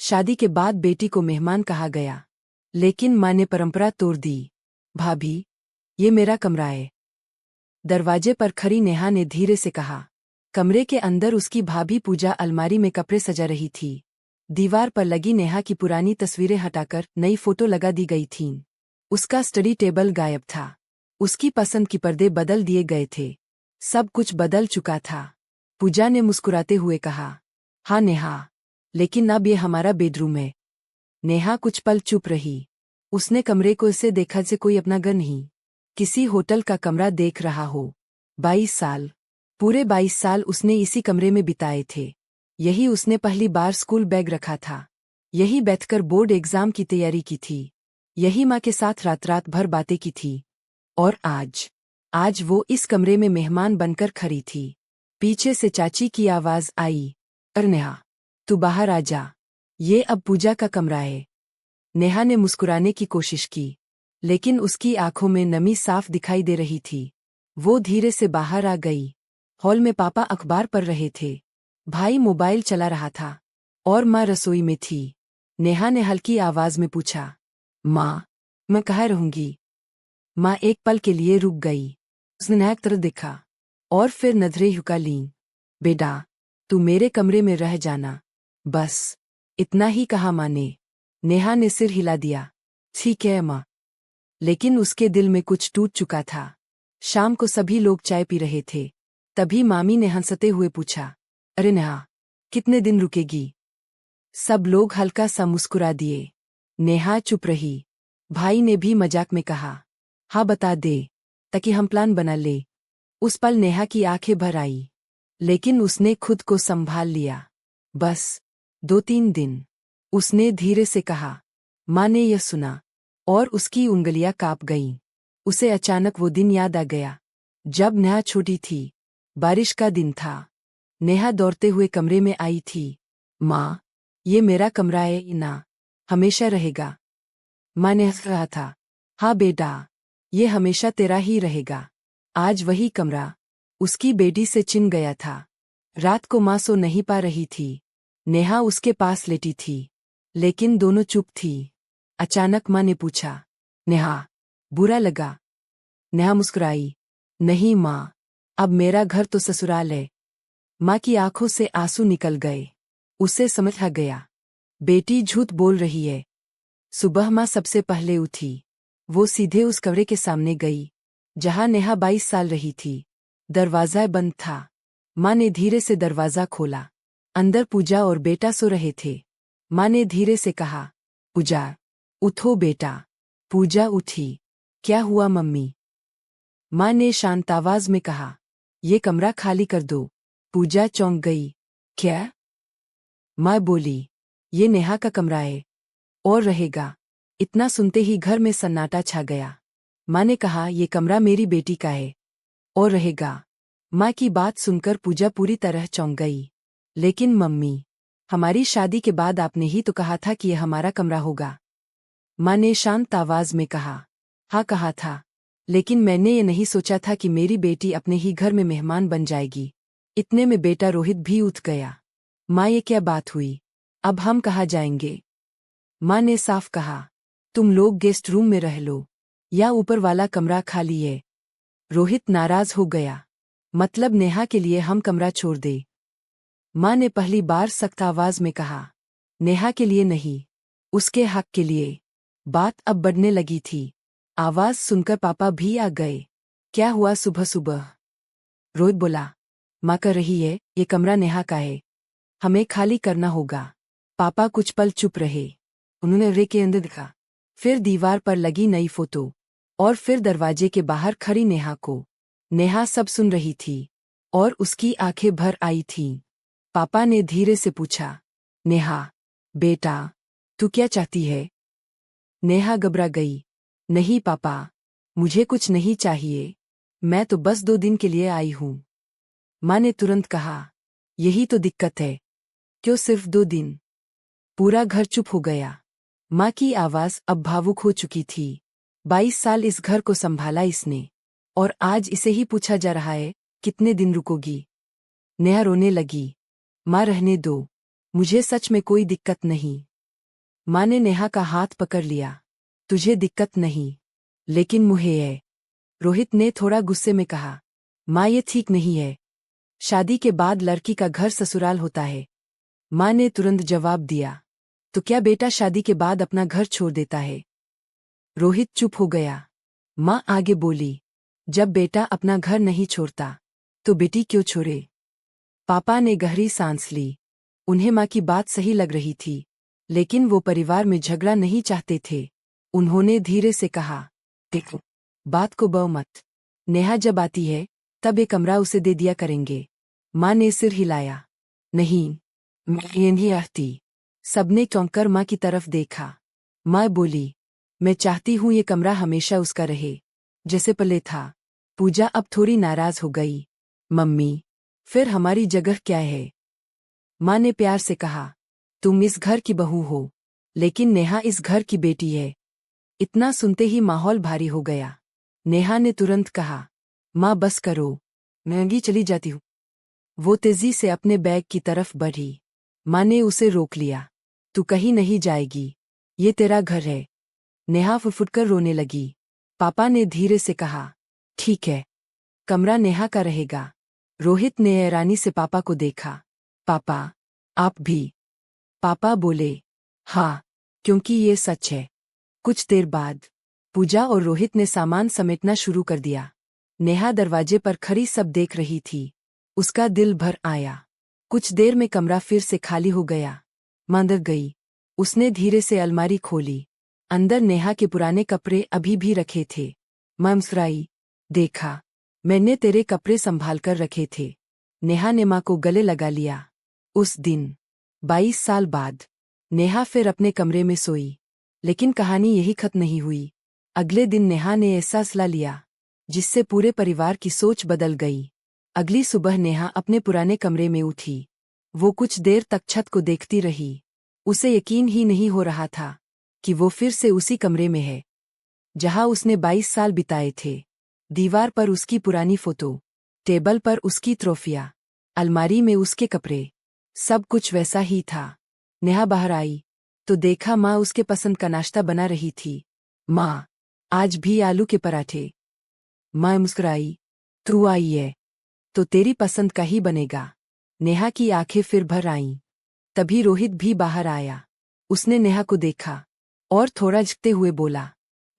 शादी के बाद बेटी को मेहमान कहा गया, लेकिन माँ ने परंपरा तोड़ दी। भाभी, ये मेरा कमरा है। दरवाजे पर खड़ी नेहा ने धीरे से कहा। कमरे के अंदर उसकी भाभी पूजा अलमारी में कपड़े सजा रही थी। दीवार पर लगी नेहा की पुरानी तस्वीरें हटाकर नई फोटो लगा दी गई थीं। उसका स्टडी टेबल गायब था। उसकी पसंद की पर्दे बदल दिए गए थे। सब कुछ बदल चुका था। पूजा ने मुस्कुराते हुए कहा, हाँ नेहा, लेकिन अब ये हमारा बेडरूम है। नेहा कुछ पल चुप रही। उसने कमरे को इसे देखा से कोई अपना घर नहीं, किसी होटल का कमरा देख रहा हो। 22 साल, पूरे 22 साल उसने इसी कमरे में बिताए थे। यही उसने पहली बार स्कूल बैग रखा था। यही बैठकर बोर्ड एग्जाम की तैयारी की थी। यही माँ के साथ रात रात भर बातें की थी। और आज वो इस कमरे में मेहमान बनकर खड़ी थी। पीछे से चाची की आवाज आई, अरे नेहा, तू बाहर आ जा, ये अब पूजा का कमरा है। नेहा ने मुस्कुराने की कोशिश की, लेकिन उसकी आंखों में नमी साफ दिखाई दे रही थी। वो धीरे से बाहर आ गई। हॉल में पापा अखबार पढ़ रहे थे। भाई मोबाइल चला रहा था और माँ रसोई में थी। नेहा ने हल्की आवाज में पूछा, माँ, मैं कहाँ रहूंगी? माँ एक पल के लिए रुक गई। उसने नेहा की तरफ देखा और फिर नजरें झुका लीं। बेटा, तू मेरे कमरे में रह जाना, बस इतना ही कहा माँ ने। नेहा ने सिर हिला दिया, ठीक है माँ। लेकिन उसके दिल में कुछ टूट चुका था। शाम को सभी लोग चाय पी रहे थे। तभी मामी ने हंसते हुए पूछा, अरे नेहा, कितने दिन रुकेगी? सब लोग हल्का सा मुस्कुरा दिए। नेहा चुप रही। भाई ने भी मजाक में कहा, हाँ बता दे, ताकि हम प्लान बना ले। उस पल नेहा की आंखें भर आई, लेकिन उसने खुद को संभाल लिया। बस 2-3 दिन, उसने धीरे से कहा। माँ ने यह सुना और उसकी उंगलियां कांप गईं। उसे अचानक वो दिन याद आ गया, जब नेहा छोटी थी। बारिश का दिन था। नेहा दौड़ते हुए कमरे में आई थी। माँ, ये मेरा कमरा है ना, हमेशा रहेगा। माँ ने हंस कहा था, हाँ बेटा, ये हमेशा तेरा ही रहेगा। आज वही कमरा उसकी बेटी से छिन गया था। रात को माँ सो नहीं पा रही थी। नेहा उसके पास लेटी थी, लेकिन दोनों चुप थी। अचानक माँ ने पूछा, नेहा, बुरा लगा? नेहा मुस्कुराई, नहीं माँ, अब मेरा घर तो ससुराल है। माँ की आंखों से आंसू निकल गए। उसे समझ आ गया, बेटी झूठ बोल रही है। सुबह माँ सबसे पहले उठी। वो सीधे उस कमरे के सामने गई, जहाँ नेहा 22 साल रही थी। दरवाजा बंद था। माँ ने धीरे से दरवाजा खोला। अंदर पूजा और बेटा सो रहे थे। माँ ने धीरे से कहा, पूजा, उठो बेटा। पूजा उठी। क्या हुआ मम्मी? माँ ने शांत आवाज में कहा, ये कमरा खाली कर दो। पूजा चौंक गई। क्या? माँ बोली, ये नेहा का कमरा है और रहेगा। इतना सुनते ही घर में सन्नाटा छा गया। माँ ने कहा, ये कमरा मेरी बेटी का है और रहेगा। माँ की बात सुनकर पूजा पूरी तरह चौंक गई। लेकिन मम्मी, हमारी शादी के बाद आपने ही तो कहा था कि यह हमारा कमरा होगा। माँ ने शांत आवाज में कहा, हाँ कहा था, लेकिन मैंने ये नहीं सोचा था कि मेरी बेटी अपने ही घर में मेहमान बन जाएगी। इतने में बेटा रोहित भी उठ गया। माँ, ये क्या बात हुई? अब हम कहाँ जाएंगे? माँ ने साफ कहा, तुम लोग गेस्ट रूम में रह लो, या ऊपर वाला कमरा खाली है। रोहित नाराज हो गया, मतलब नेहा के लिए हम कमरा छोड़ दे? माँ ने पहली बार सख्त आवाज में कहा, नेहा के लिए नहीं, उसके हक के लिए। बात अब बढ़ने लगी थी। आवाज सुनकर पापा भी आ गए। क्या हुआ सुबह सुबह? रोहित बोला, माँ कह रही है ये कमरा नेहा का है, हमें खाली करना होगा। पापा कुछ पल चुप रहे। उन्होंने रे के अंदर देखा, फिर दीवार पर लगी नई फोटो, और फिर दरवाजे के बाहर खड़ी नेहा को। नेहा सब सुन रही थी और उसकी आंखें भर आई थीं। पापा ने धीरे से पूछा, नेहा बेटा, तू क्या चाहती है? नेहा घबरा गई। नहीं पापा, मुझे कुछ नहीं चाहिए, मैं तो बस 2 दिन के लिए आई हूँ। माँ ने तुरंत कहा, यही तो दिक्कत है। क्यों सिर्फ 2 दिन? पूरा घर चुप हो गया। माँ की आवाज अब भावुक हो चुकी थी। 22 साल इस घर को संभाला इसने, और आज इसे ही पूछा जा रहा है, कितने दिन रुकोगी? नेहा रोने लगी। माँ रहने दो, मुझे सच में कोई दिक्कत नहीं। माँ ने नेहा का हाथ पकड़ लिया। तुझे दिक्कत नहीं, लेकिन मुझे है। रोहित ने थोड़ा गुस्से में कहा। माँ ये ठीक नहीं है। शादी के बाद लड़की का घर ससुराल होता है। माँ ने तुरंत जवाब दिया। तो क्या बेटा शादी के बाद अपना घर छोड़ देता है? रोहित चुप हो गया। माँ आगे बोली। जब बेटा अपना घर नहीं छोड़ता तो बेटी क्यों छोड़े? पापा ने गहरी सांस ली। उन्हें माँ की बात सही लग रही थी, लेकिन वो परिवार में झगड़ा नहीं चाहते थे। उन्होंने धीरे से कहा, देखो, बात को बो मत। नेहा जब आती है तब एक कमरा उसे दे दिया करेंगे। माँ ने सिर हिलाया। नहीं, मैं ये नहीं आती। सबने चौंक कर माँ की तरफ देखा। माँ बोली, मैं चाहती हूँ ये कमरा हमेशा उसका रहे, जैसे पहले था। पूजा अब थोड़ी नाराज हो गई। मम्मी, फिर हमारी जगह क्या है? माँ ने प्यार से कहा, तुम इस घर की बहू हो, लेकिन नेहा इस घर की बेटी है। इतना सुनते ही माहौल भारी हो गया। नेहा ने तुरंत कहा, माँ बस करो, मैं अभी चली जाती हूँ। वो तेजी से अपने बैग की तरफ बढ़ी। माँ ने उसे रोक लिया। तू कहीं नहीं जाएगी, ये तेरा घर है। नेहा फुटफुटकर रोने लगी। पापा ने धीरे से कहा, ठीक है, कमरा नेहा का रहेगा। रोहित ने हैरानी से पापा को देखा। पापा, आप भी? पापा बोले, हाँ, क्योंकि ये सच है। कुछ देर बाद पूजा और रोहित ने सामान समेटना शुरू कर दिया। नेहा दरवाजे पर खड़ी सब देख रही थी। उसका दिल भर आया। कुछ देर में कमरा फिर से खाली हो गया। माँ अंदर गई। उसने धीरे से अलमारी खोली। अंदर नेहा के पुराने कपड़े अभी भी रखे थे। माँ मुस्कुराई। देखा, मैंने तेरे कपड़े संभाल कर रखे थे। नेहा ने माँ को गले लगा लिया। उस दिन 22 साल बाद नेहा फिर अपने कमरे में सोई। लेकिन कहानी यही खत्म नहीं हुई। अगले दिन नेहा ने ऐसा फैसला लिया जिससे पूरे परिवार की सोच बदल गई। अगली सुबह नेहा अपने पुराने कमरे में उठी। वो कुछ देर तक छत को देखती रही। उसे यकीन ही नहीं हो रहा था कि वो फिर से उसी कमरे में है जहां उसने 22 साल बिताए थे। दीवार पर उसकी पुरानी फोटो, टेबल पर उसकी ट्रॉफियां, अलमारी में उसके कपड़े, सब कुछ वैसा ही था। नेहा बाहर आई तो देखा माँ उसके पसंद का नाश्ता बना रही थी। माँ, आज भी आलू के पराठे। माँ मुस्कुराई। तू आई है तो तेरी पसंद का ही बनेगा। नेहा की आंखें फिर भर आईं। तभी रोहित भी बाहर आया। उसने नेहा को देखा और थोड़ा झुकते हुए बोला,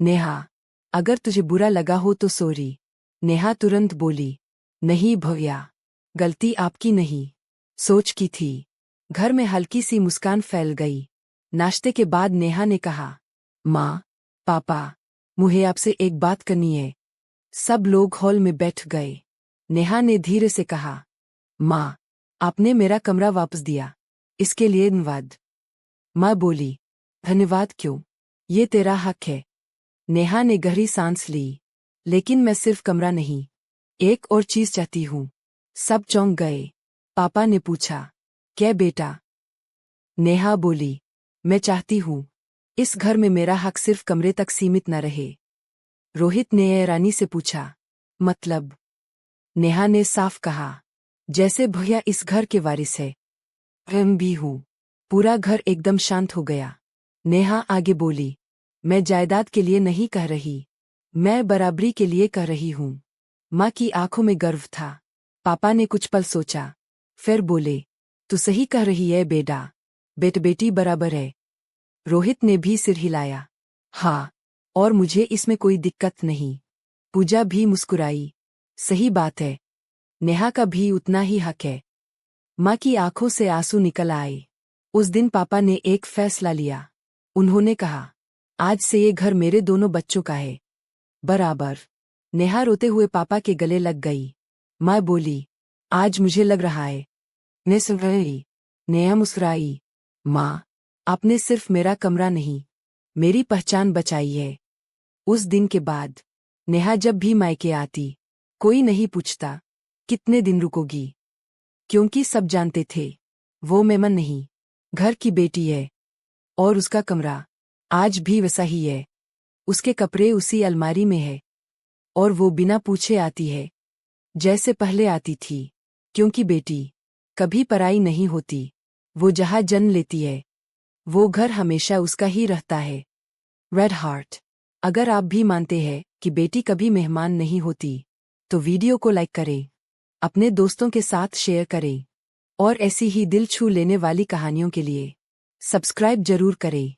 नेहा, अगर तुझे बुरा लगा हो तो सॉरी। नेहा तुरंत बोली, नहीं भैया, गलती आपकी नहीं, सोच की थी। घर में हल्की सी मुस्कान फैल गई। नाश्ते के बाद नेहा ने कहा, माँ, पापा, मुझे आपसे एक बात करनी है। सब लोग हॉल में बैठ गए। नेहा ने धीरे से कहा, माँ, आपने मेरा कमरा वापस दिया, इसके लिए धन्यवाद। माँ बोली, धन्यवाद क्यों? ये तेरा हक है। नेहा ने गहरी सांस ली। लेकिन मैं सिर्फ कमरा नहीं, एक और चीज चाहती हूँ। सब चौंक गए। पापा ने पूछा, क्या बेटा? नेहा बोली, मैं चाहती हूँ इस घर में मेरा हक सिर्फ कमरे तक सीमित न रहे। रोहित ने हैरानी से पूछा, मतलब? नेहा ने साफ कहा, जैसे भैया इस घर के वारिस है, मैं भी हूँ। पूरा घर एकदम शांत हो गया। नेहा आगे बोली, मैं जायदाद के लिए नहीं कह रही, मैं बराबरी के लिए कह रही हूँ। माँ की आंखों में गर्व था। पापा ने कुछ पल सोचा, फिर बोले, तू सही कह रही है बेटा, बेट बेटी बराबर है। रोहित ने भी सिर हिलाया। हाँ, और मुझे इसमें कोई दिक्कत नहीं। पूजा भी मुस्कुराई। सही बात है, नेहा का भी उतना ही हक है। माँ की आंखों से आंसू निकल आए। उस दिन पापा ने एक फैसला लिया। उन्होंने कहा, आज से ये घर मेरे दोनों बच्चों का है, बराबर। नेहा रोते हुए पापा के गले लग गई। माँ बोली, आज मुझे लग रहा है। ने सुन रही। नेहा मुस्कुराई। माँ, आपने सिर्फ मेरा कमरा नहीं, मेरी पहचान बचाई है। उस दिन के बाद नेहा जब भी मायके आती, कोई नहीं पूछता कितने दिन रुकोगी, क्योंकि सब जानते थे वो मेमन नहीं, घर की बेटी है। और उसका कमरा आज भी वैसा ही है। उसके कपड़े उसी अलमारी में है और वो बिना पूछे आती है, जैसे पहले आती थी। क्योंकि बेटी कभी पराई नहीं होती, वो जहाँ जन्म लेती है वो घर हमेशा उसका ही रहता है। Red heart. अगर आप भी मानते हैं कि बेटी कभी मेहमान नहीं होती, तो वीडियो को लाइक करें, अपने दोस्तों के साथ शेयर करें और ऐसी ही दिल छू लेने वाली कहानियों के लिए सब्सक्राइब जरूर करें।